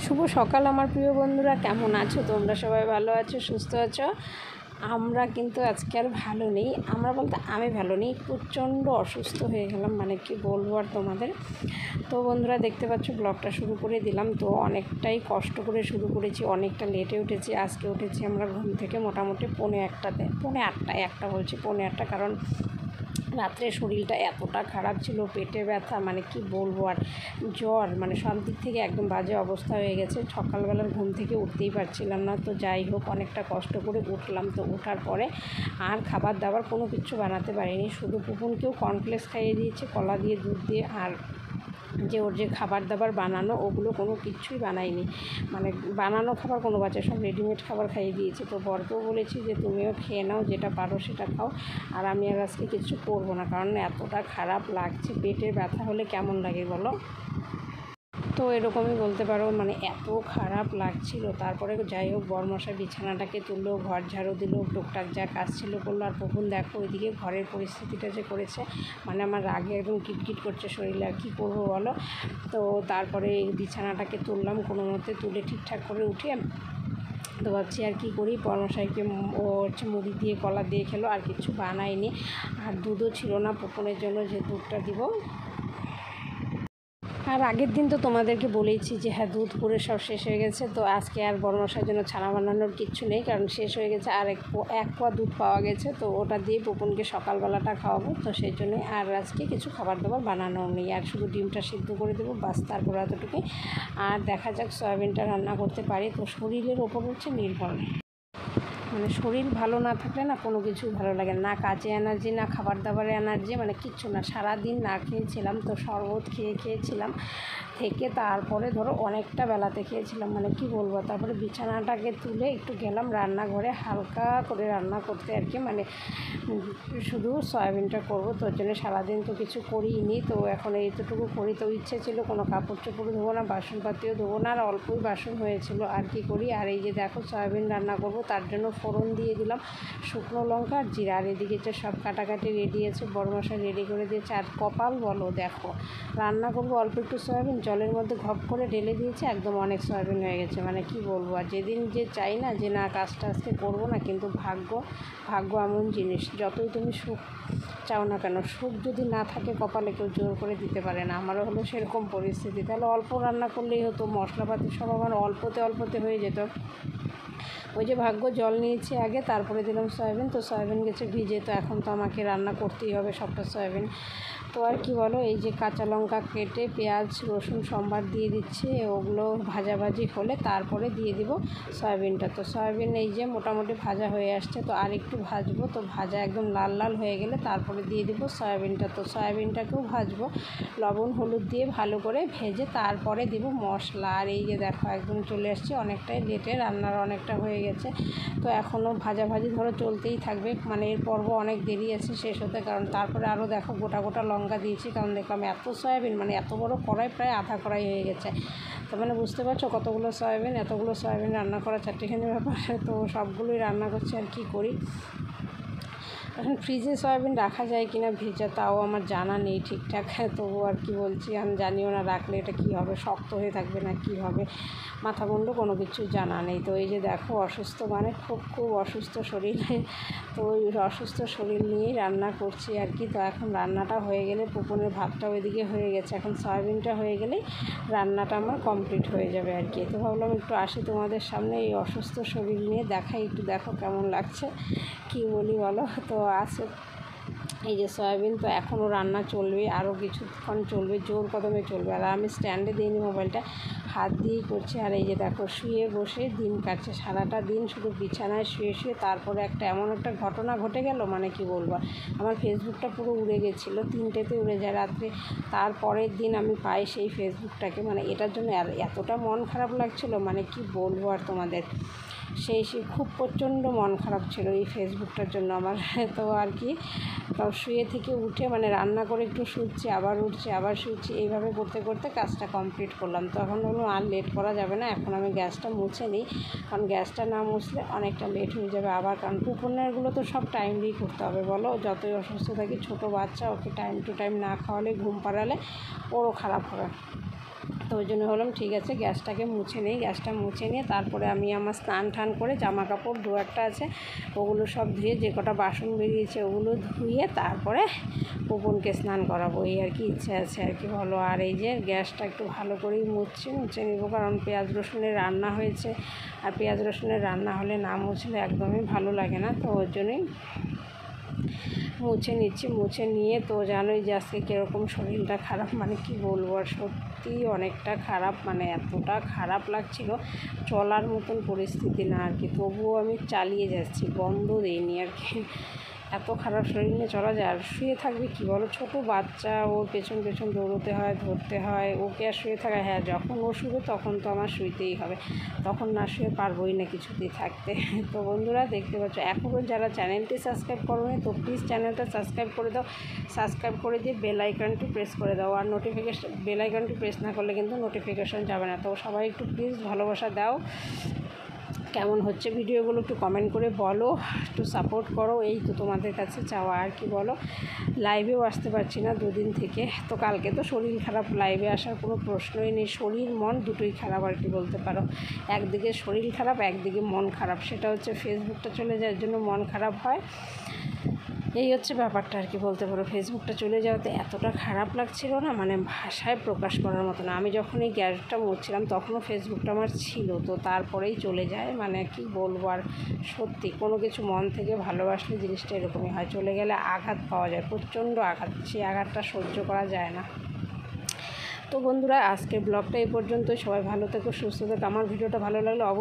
শুভ সকাল আমার প্রিয় বন্ধুরা, কেমন আছো তোমরা? সবাই ভালো আছো, সুস্থ আছো? আমরা কিন্তু আজকে আর ভালো নেই। আমরা বলতে আমি ভালো নেই, প্রচণ্ড অসুস্থ হয়ে গেলাম, মানে কি বলবো আর তোমাদের। তো বন্ধুরা দেখতে পাচ্ছ ব্লগটা শুরু করে দিলাম। তো অনেকটাই কষ্ট করে শুরু করেছি, অনেকটা লেটে উঠেছি। আজকে উঠেছি আমরা ঘুম থেকে মোটামুটি পৌনে 8টা, কারণ রাত্রে শরীরটা এতটা খারাপ ছিল, পেটে ব্যথা, মানে কি বলবো আর জ্বর, মানে সব দিক থেকে একদম বাজে অবস্থা হয়ে গেছে। সকালবেলার ঘুম থেকে উঠতেই পারছিলাম না। তো যাই হোক, অনেকটা কষ্ট করে উঠলাম। তো ওঠার পরে আর খাবার দাবার কোনো কিছু বানাতে পারিনি, শুধু পুপুনকেও কর্নফ্লেক্স খাইয়ে দিয়েছি কলা দিয়ে, দুধ দিয়ে। আর ওর যে খাবার দাবার বানানো, ওগুলো কোনো কিছুই বানাইনি, মানে বানানো খাবার কোনো বাচ্চা, সব রেডিমেড খাবার খাইয়ে দিয়েছি। তো বরকেও বলেছি যে তুমিও খেয়ে নাও, যেটা পারো সেটা খাও, আর আমি আর আজকে কিছু করবো না, কারণ এতটা খারাপ লাগছে। পেটের ব্যথা হলে কেমন লাগে বলো? তো এরকমই বলতে পারো, মানে এত খারাপ লাগছিল। তারপরে যাই হোক, বরমশাই বিছানাটাকে তুললো, ঘর ঝাড়ু দিল, টুকটাক যা কাজ ছিল করলো। আর পুপুন দেখো ওইদিকে ঘরের পরিস্থিতিটা যে করেছে, মানে আমার রাগে একদম কিটকিট করছে শরীরে, আর কী করবো বলো। তো তারপরে বিছানাটাকে তুললাম, কোনো মতে তুলে ঠিকঠাক করে উঠে তো ভাবছি আর কি করি। বরমশাইকে ও মুড়ি দিয়ে কলা দিয়ে খেলো, আর কিছু বানায়নি। আর দুধও ছিল না পুপুনের জন্য, যে দুধটা দিব। আর আগের দিন তো তোমাদেরকে বলেইছি যে হ্যাঁ, দুধ পুরে সব শেষ হয়ে গেছে। তো আজকে আর বরমশাইয়ের জন্য ছানা বানানোর কিচ্ছু নেই, কারণ শেষ হয়ে গেছে। আর এক পোয়া দুধ পাওয়া গেছে, তো ওটা দিয়ে পুপুনকে সকালবেলাটা খাওয়াবো। তো সেই জন্যই আর আজকে কিছু খাবার দাবার বানানো নেই, আর শুধু ডিমটা সিদ্ধ করে দেবো, বাস, তারপর এতটুকুই। আর দেখা যাক সয়াবিনটা রান্না করতে পারি। তো শরীরের ওপর হচ্ছে নির্ভর, মানে শরীর ভালো না থাকলে না কোনো কিছুই ভালো লাগে না, কাজে এনার্জি, না খাবার দাবারে এনার্জি, মানে কিচ্ছু না। সারাদিন না খেয়েছিলাম, তো শরবত খেয়েছিলাম থেকে, তারপরে ধরো অনেকটা বেলাতে খেয়েছিলাম, মানে কি বলবো। তারপরে বিছানাটাকে তুলে একটু গেলাম রান্নাঘরে হালকা করে রান্না করতে আর কি, মানে শুধু সয়াবিনটা করবো। তো ওর জন্য সারাদিন তো কিছু করিনি, তো এখন এইটুকু করি। তো ইচ্ছে ছিল কোনো কাপড় চোপড় ধোবো না, বাসনপাতিও ধোবো না, আর অল্পই বাসন হয়েছিল, আর কি করি। আর এই যে দেখো সয়াবিন রান্না করবো, তার জন্য ফোড়ন দিয়ে দিলাম শুকনো লঙ্কা আর জিরা। আর এদিকে যে সব কাটাকাটি রেডি আছে, বড়মশাই রেডি করে দিয়েছে। আর কপাল বলো, দেখো রান্না করবো অল্প একটু সয়াবিন, জলের মধ্যে ঘপ করে ঢেলে দিয়েছে, একদম অনেক সয়াবিন হয়ে গেছে, মানে কি বলবো। আর যেদিন যে চাই না যে না কাজটা আজকে করবো না, কিন্তু ভাগ্য এমন জিনিস, যতই তুমি সুখ চাও না কেন, সুখ যদি না থাকে কপালে, কেউ জোর করে দিতে পারে না। আমারও হলো সেরকম পরিস্থিতি। তাহলে অল্প রান্না করলেই হতো, মশলাপাতি সব আমার অল্পতে হয়ে যেত। ওই যে ভাগ্য, জল নিয়েছি আগে, তারপরে দিলাম সয়াবিন। তো সয়াবিন গেছে ভিজে, তো এখন তো আমাকে রান্না করতেই হবে সবটা সয়াবিন। তো আর কি বলো, এই যে কাঁচা লঙ্কা কেটে পেঁয়াজ রসুন সম্বার দিয়ে দিচ্ছি, ওগুলো ভাজাভাজি হলে তারপরে দিয়ে দিব সয়াবিনটা। তো সয়াবিন এই যে মোটামুটি ভাজা হয়ে আসছে, তো আর একটু ভাজবো। তো ভাজা একদম লাল লাল হয়ে গেলে তারপরে দিয়ে দিব সয়াবিনটা। তো সয়াবিনটাকেও ভাজবো, লবণ হলুদ দিয়ে ভালো করে ভেজে তারপরে দিব মশলা। আর এই যে দেখো একদম চলে আসছে, অনেকটাই লেটে, রান্নার অনেকটা হয়ে গেছে। তো এখনও ভাজাভাজি ধরো চলতেই থাকবে, মানে এর পর্ব অনেক দেরি আছে শেষ হতে, কারণ তারপরে আরও দেখো গোটা লঙ্কা দিয়েছি, কারণ দেখলাম এত সয়াবিন, মানে এত বড় কড়াই, প্রায় আধা কড়াই হয়ে গেছে। তো মানে বুঝতে পারছো কতগুলো সয়াবিন, এতগুলো সয়াবিন রান্না করা চারটেখানি ব্যাপার। তো সবগুলোই রান্না করছি, আর কি করি। এখন ফ্রিজে সয়াবিন রাখা যায় কিনা ভেজা, তাও আমার জানা নেই ঠিকঠাক। তবু আর কি বলছি, আমি জানিও না রাখলে এটা কী হবে, শক্ত হয়ে থাকবে না কী হবে, মাথা মুন্ডু কোনো কিছু জানা নেই। তো এই যে দেখো অসুস্থ, মানে খুব অসুস্থ শরীরে। তো ওই অসুস্থ শরীর নিয়েই রান্না করছি আর কি। তো এখন রান্নাটা হয়ে গেলে, পুকুনের ভাতটা ওইদিকে হয়ে গেছে, এখন সয়াবিনটা হয়ে গেলেই রান্নাটা আমার কমপ্লিট হয়ে যাবে আর কি। তো ভাবলাম একটু আসি তোমাদের সামনে, এই অসুস্থ শরীর নিয়ে দেখাই, একটু দেখো কেমন লাগছে, কী বলি বলো। তো আছে এই যে সয়াবিন, তো এখনও রান্না চলবে, আরও কিছুক্ষণ চলবে, জোর কদমে চলবে। আর আমি স্ট্যান্ডে দিইনি মোবাইলটা, হাত দিয়েই করছি। আর এই যে দেখো শুয়ে বসে দিন কাটছে, সারাটা দিন শুধু বিছানায় শুয়ে তারপরে এমন একটা ঘটনা ঘটে গেল, মানে কি বলবো। আমার ফেসবুকটা পুরো উড়ে গেছিলো, 3টেতে উড়ে যায় রাত্রে। তারপরের দিন আমি পাই সেই ফেসবুকটাকে, মানে এটার জন্য এতটা মন খারাপ লাগছিলো, মানে কি বলবো আর তোমাদের। সেই খুব প্রচণ্ড মন খারাপ ছিল এই ফেসবুকটার জন্য আমার। তো আর কি, তাও শুয়ে থেকে উঠে, মানে রান্না করে একটু শুচ্ছি, আবার উঠছি, আবার শুচ্ছি, এইভাবে করতে করতে কাজটা কমপ্লিট করলাম। তো এখন হলো আর লেট করা যাবে না, এখন আমি গ্যাসটা মুছে নিই, কারণ গ্যাসটা না মুছলে অনেকটা লেট হয়ে যাবে আবার। কারণ পুকুরগুলো তো সব টাইমলি করতে হবে বলো, যতই অসুস্থ থাকি, ছোটো বাচ্চা, ওকে টাইম টু টাইম না খাওয়ালে, ঘুম পাড়ালে ওরও খারাপ হবে। তো ওই জন্য হলাম ঠিক আছে গ্যাসটাকে মুছে নিই। গ্যাসটা মুছে নিয়ে তারপরে আমি আমার স্নান টান করে জামা কাপড় দু একটা আছে ওগুলো সব ধুয়ে, যে কটা বাসন বেরিয়েছে ওগুলো ধুয়ে তারপরে পুপনকে স্নান করাবো, এই আর কি ইচ্ছে আছে আর কি বলো। আর এই যে গ্যাসটা একটু ভালো করেই মুছে নিব, কারণ পেঁয়াজ রসুনের রান্না হয়েছে, আর পেঁয়াজ রসুনের রান্না হলে না মুছলে একদমই ভালো লাগে না। তো ওই জন্যই মুছে নিচ্ছি। মুছে নিয়ে তো জানোই যে আজকে কীরকম শরীরটা খারাপ, মানে কি বলবো, আর সত্যি অনেকটা খারাপ, মানে এতটা খারাপ লাগছিল, চলার মতন পরিস্থিতি না আর কি, তবুও আমি চালিয়ে যাচ্ছি, বন্ধ দিইনি আর কি। এত খারাপ শরীর নিয়ে চলা যায়, আর শুয়ে থাকবে কি বলো, ছোটো বাচ্চা, ওর পেছন পেছন দৌড়োতে হয়, ধরতে হয়, ওকে আর শুয়ে থাকা, হ্যাঁ যখন ও শুবে তখন তো আমার শুইতেই হবে, তখন না শুয়ে পারবোই না কিছুতেই থাকতে। তো বন্ধুরা দেখতে পাচ্ছ, এখনও যারা চ্যানেলটি সাবস্ক্রাইব করোনি তো প্লিজ চ্যানেলটা সাবস্ক্রাইব করে দাও, সাবস্ক্রাইব করে দিয়ে বেল আইকনটি প্রেস করে দাও, আর নোটিফিকেশান বেল আইকনটি প্রেস না করলে কিন্তু নোটিফিকেশান যাবে না। তো সবাই একটু প্লিজ ভালোবাসা দাও, কেমন হচ্ছে ভিডিওগুলো একটু কমেন্ট করে বলো, একটু সাপোর্ট করো, এই তো তোমাদের কাছে চাওয়া আর কি বলো। লাইভেও আসতে পারছি না দুদিন থেকে, তো কালকে তো শরীর খারাপ, লাইভে আসার কোনো প্রশ্নই নেই, শরীর মন দুটোই খারাপ আর কি বলতে পারো, একদিকে শরীর খারাপ একদিকে মন খারাপ, সেটা হচ্ছে ফেসবুকটা চলে যাওয়ার জন্য মন খারাপ হয়, এই হচ্ছে ব্যাপারটা আর কি বলতে পারো। ফেসবুকটা চলে যাওয়াতে এতটা খারাপ লাগছিল না, মানে ভাষায় প্রকাশ করার মতো না। আমি যখন এই গ্যাসটা মুছছিলাম তখনও ফেসবুকটা আমার ছিল, তো তারপরেই চলে যায়, মানে কি বলবো। আর সত্যি কোনো কিছু মন থেকে ভালোবাসলে জিনিসটা এরকমই হয়, চলে গেলে আঘাত পাওয়া যায়, প্রচণ্ড আঘাত, সেই আঘাতটা সহ্য করা যায় না। তো বন্ধুরা আজকের ব্লগটা এই পর্যন্ত, সবাই ভালো থেকো, সুস্থ থেকো। আমার ভিডিওটা ভালো লাগলে